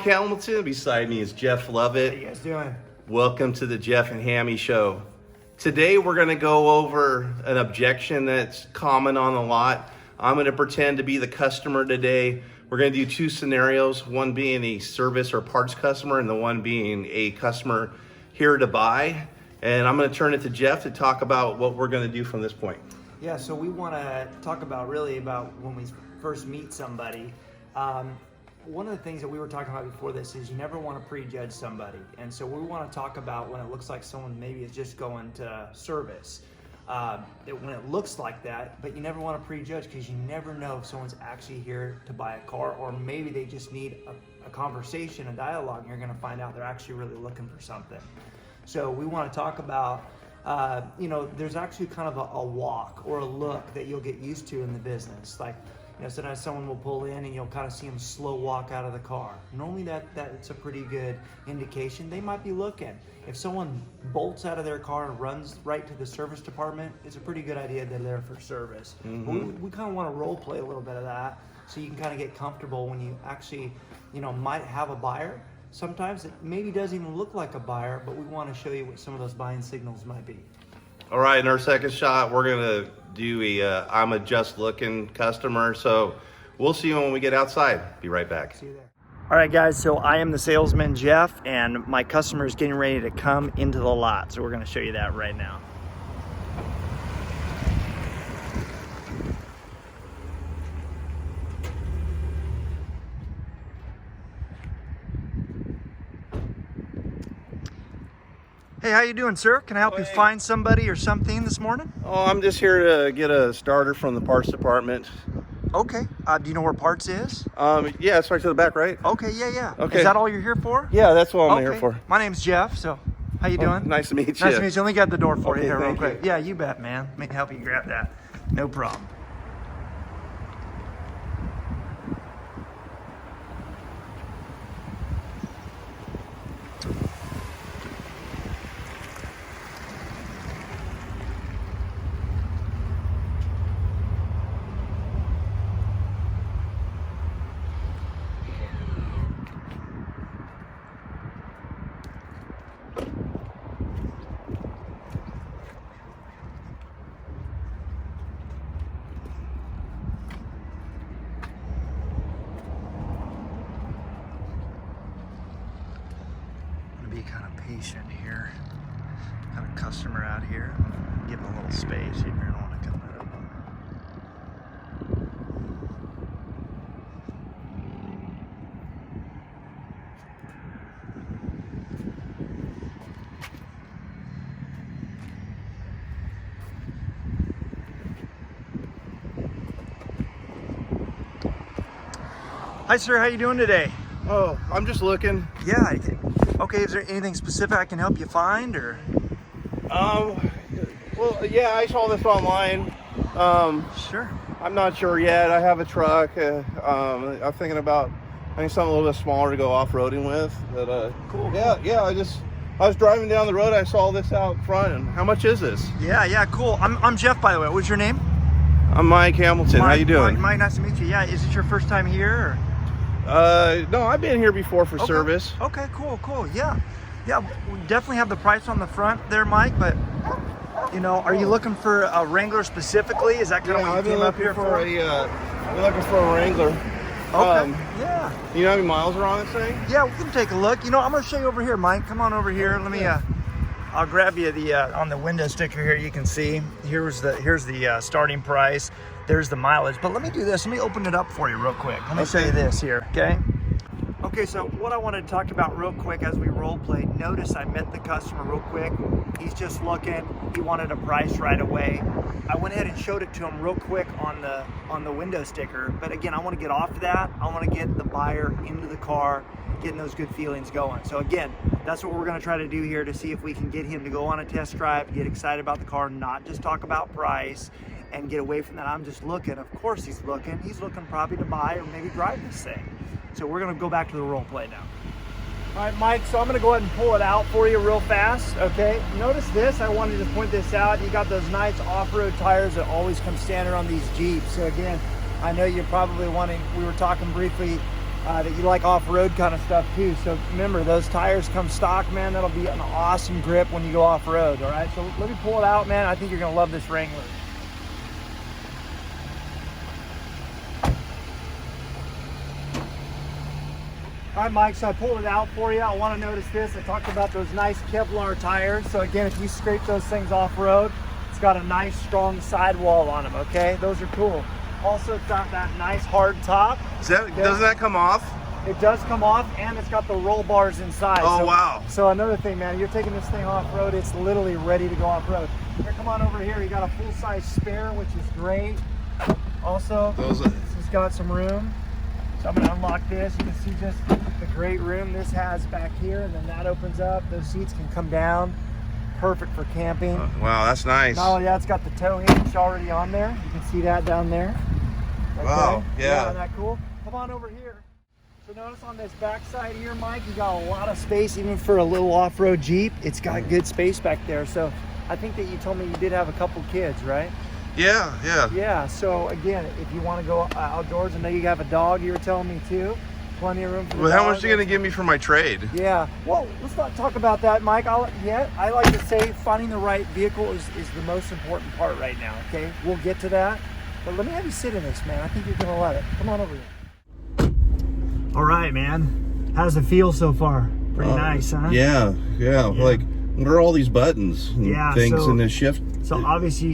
Mike Hamilton. Beside me is Jeff Lovett. How you guys doing? Welcome to the Jeff and Hammy Show. Today we're going to go over an objection that's common on the lot. I'm going to pretend to be the customer today. We're going to do two scenarios, one being a service or parts customer and the one being a customer here to buy. And I'm going to turn it to Jeff to talk about what we're going to do from this point. Yeah, so we want to talk about when we first meet somebody. One of the things that we were talking about before this is you never want to prejudge somebody. And so we want to talk about when it looks like someone maybe is just going to service. When it looks like that, but you never want to prejudge because you never know if someone's actually here to buy a car, or maybe they just need a conversation, a dialogue, and you're going to find out they're actually really looking for something. So we want to talk about, there's actually kind of a walk or a look that you'll get used to in the business. Like, sometimes someone will pull in and you'll kind of see them slow walk out of the car. Normally that's a pretty good indication. They might be looking. If someone bolts out of their car and runs right to the service department, it's a pretty good idea they're there for service. Mm-hmm. We kind of want to role play a little bit of that so you can kind of get comfortable when you actually, might have a buyer. Sometimes it maybe doesn't even look like a buyer, but we want to show you what some of those buying signals might be. All right, in our second shot, we're going to do I'm a just looking customer. So we'll see you when we get outside. Be right back. See you there. All right, guys, so I am the salesman, Jeff, and my customer is getting ready to come into the lot. So we're going to show you that right now. Hey, how you doing, sir? Can I help you find somebody or something this morning? Oh, I'm just here to get a starter from the parts department. Okay. Do you know where parts is? Yeah, it's right to the back, right? Okay, yeah. Okay. Is that all you're here for? Yeah, that's what I'm here for. My name's Jeff, so how you doing? Nice to meet you. Nice to meet you. Let me get the door for you here real thank quick. you. Yeah, you bet, man. Let me help you grab that. No problem. Be kind of patient here. Got a customer out here. Give him a little space if you don't want to come out of them. Hi, sir. How you doing today? Oh, I'm just looking. Yeah. Okay, is there anything specific I can help you find, or? Well, yeah, I saw this online. Sure. I'm not sure yet. I have a truck. I'm thinking about something a little bit smaller to go off-roading with. But, Cool. Yeah. I was driving down the road. I saw this out front. And how much is this? Yeah, cool. I'm Jeff, by the way. What's your name? I'm Mike Hamilton. How you doing? Mike, nice to meet you. Yeah, is it your first time here? Or? No, I've been here before for service. Okay, cool. Yeah, we definitely have the price on the front there, Mike, but are you looking for a Wrangler specifically? Is that kind of what you came up here for? I'm looking for a Wrangler. Okay, yeah. You know how many miles are on this thing? Yeah, we can take a look. I'm going to show you over here, Mike. Come on over here. Let me, I'll grab you on the window sticker here. You can see, here's the starting price. There's the mileage, but let me do this. Let me open it up for you real quick. Let me show you this here, okay? Okay, so what I wanted to talk about real quick as we role play, notice I met the customer real quick. He's just looking. He wanted a price right away. I went ahead and showed it to him real quick on the window sticker. But again, I want to get off of that. I want to get the buyer into the car, getting those good feelings going. So again, that's what we're going to try to do here to see if we can get him to go on a test drive, get excited about the car, not just talk about price, and get away from that. I'm just looking. Of course he's looking. He's looking probably to buy or maybe drive this thing. So we're going to go back to the role play now. All right, Mike, so I'm going to go ahead and pull it out for you real fast, okay? Notice this. I wanted to point this out. You got those nice off-road tires that always come standard on these Jeeps. So again, I know you're probably wanting, we were talking briefly, that you like off-road kind of stuff too. So remember, those tires come stock, man. That'll be an awesome grip when you go off-road. All right, so let me pull it out, man. I think you're gonna love this Wrangler. All right, Mike, so I pulled it out for you. I want to notice this. I talked about those nice Kevlar tires. So again, if you scrape those things off-road, it's got a nice, strong sidewall on them, okay? Those are cool. Also, it's got that nice hard top. Doesn't that come off? It does come off, and it's got the roll bars inside. Oh, wow. So another thing, man, you're taking this thing off-road, it's literally ready to go off-road. Here, come on over here. You got a full-size spare, which is great. Also, this has got some room. So I'm gonna unlock this. You can see just the great room this has back here, and then that opens up. Those seats can come down. Perfect for camping. Wow, that's nice. Not only that, it's got the tow hitch already on there. You can see that down there. Okay. Wow, yeah. Isn't that cool? Come on over here. So notice on this back side here, Mike, you got a lot of space, even for a little off-road Jeep. It's got good space back there. So I think that you told me you did have a couple kids, right? Yeah, yeah. Yeah, so again, if you want to go outdoors, I know you have a dog, you were telling me too. Plenty of room for the Well, how dog. much are you going to give me for my trade? Yeah, well, let's not talk about that, Mike. I like to say finding the right vehicle is the most important part right now, okay? We'll get to that. But let me have you sit in this, man. I think you're going to love it. Come on over here. All right, man. How does it feel so far? Pretty nice, huh? Yeah. Like, what are all these buttons and things in this shift? So obviously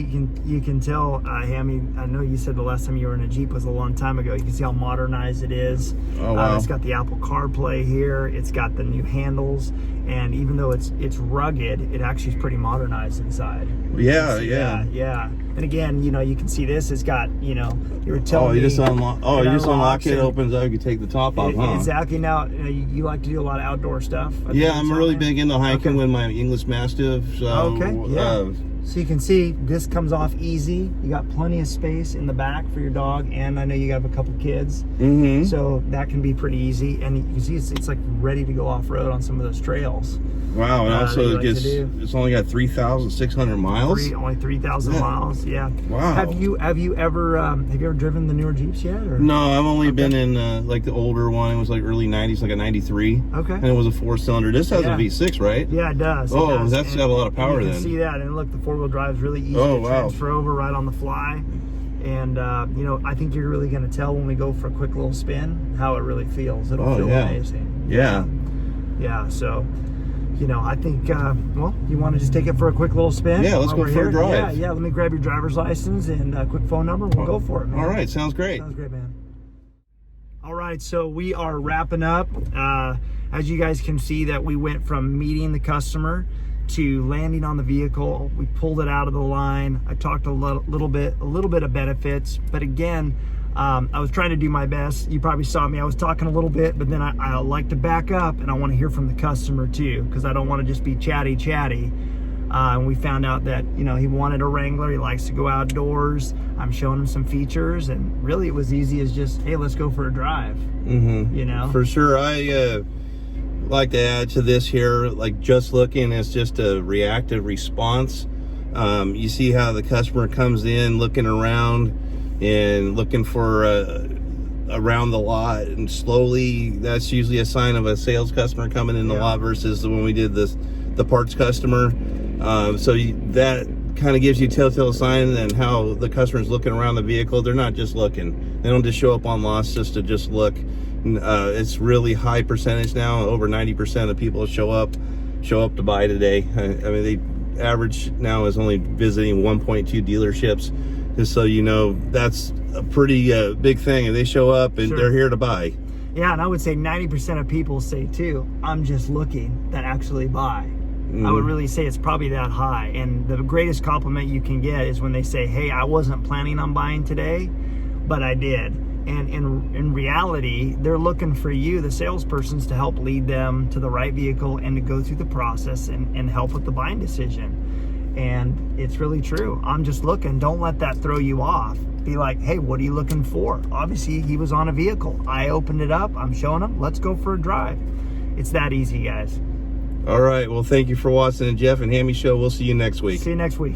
you can tell, Hammy, I know you said the last time you were in a Jeep was a long time ago. You can see how modernized it is. Oh, wow. It's got the Apple CarPlay here. It's got the new handles. And even though it's rugged, it actually is pretty modernized inside. Yeah. And again, you know, you can see this. It's got, you know, you were telling me. You just unlock it, opens up, you take the top off, huh? Exactly. Now, you like to do a lot of outdoor stuff? Yeah, I'm really big into hiking with my English Mastiff. So, okay, yeah. So you can see this comes off easy. You got plenty of space in the back for your dog, and I know you have a couple kids, so that can be pretty easy. And you can see it's like ready to go off road on some of those trails. Wow, and also it's only got 3,600 miles. Only 3,000 miles. Yeah. Wow. Have you ever driven the newer Jeeps yet? Or? No, I've only been in like the older one. It was like early 90s, like a 93. Okay. And it was a 4-cylinder. This has a V6, right? Yeah, it does. That's got a lot of power then. You can see that, and look, the 4-wheel drive is really easy to transfer over right on the fly. And you know, I think you're really going to tell when we go for a quick little spin how it really feels. It'll feel amazing. Yeah. So, you know, I think, well, you want to just take it for a quick little spin? Yeah, let's go for a drive. Yeah. Let me grab your driver's license and a quick phone number. We'll go for it, man. All right, sounds great. Sounds great, man. All right, so we are wrapping up. As you guys can see, that we went from meeting the customer to landing on the vehicle. We pulled it out of the line. I talked a little bit of benefits, but again, I was trying to do my best. You probably saw me. I was talking a little bit, but then I like to back up, and I want to hear from the customer too, because I don't want to just be chatty. And we found out that, you know, he wanted a Wrangler. He likes to go outdoors. I'm showing him some features, and really it was easy as just, hey, let's go for a drive. You know, for sure. I like to add to this here, like just looking as just a reactive response. You see how the customer comes in looking around and looking for around the lot, and slowly, that's usually a sign of a sales customer coming in the lot versus when we did the parts customer. So that kind of gives you telltale sign and how the customer's looking around the vehicle. They're not just looking. They don't just show up on lots just to look. It's really high percentage now. Over 90% of people show up to buy today. I mean, the average now is only visiting 1.2 dealerships. Just so you know, that's a pretty big thing. And they show up and they're here to buy. Yeah, and I would say 90% of people say too, I'm just looking, that actually buy. I would really say it's probably that high. And the greatest compliment you can get is when they say, hey, I wasn't planning on buying today, but I did. And in reality, they're looking for you, the salespersons, to help lead them to the right vehicle and to go through the process and help with the buying decision. And it's really true. I'm just looking. Don't let that throw you off. Be like, hey, what are you looking for? Obviously, he was on a vehicle. I opened it up. I'm showing him. Let's go for a drive. It's that easy, guys. All right. Well, thank you for watching the Jeff and Hammy Show. We'll see you next week. See you next week.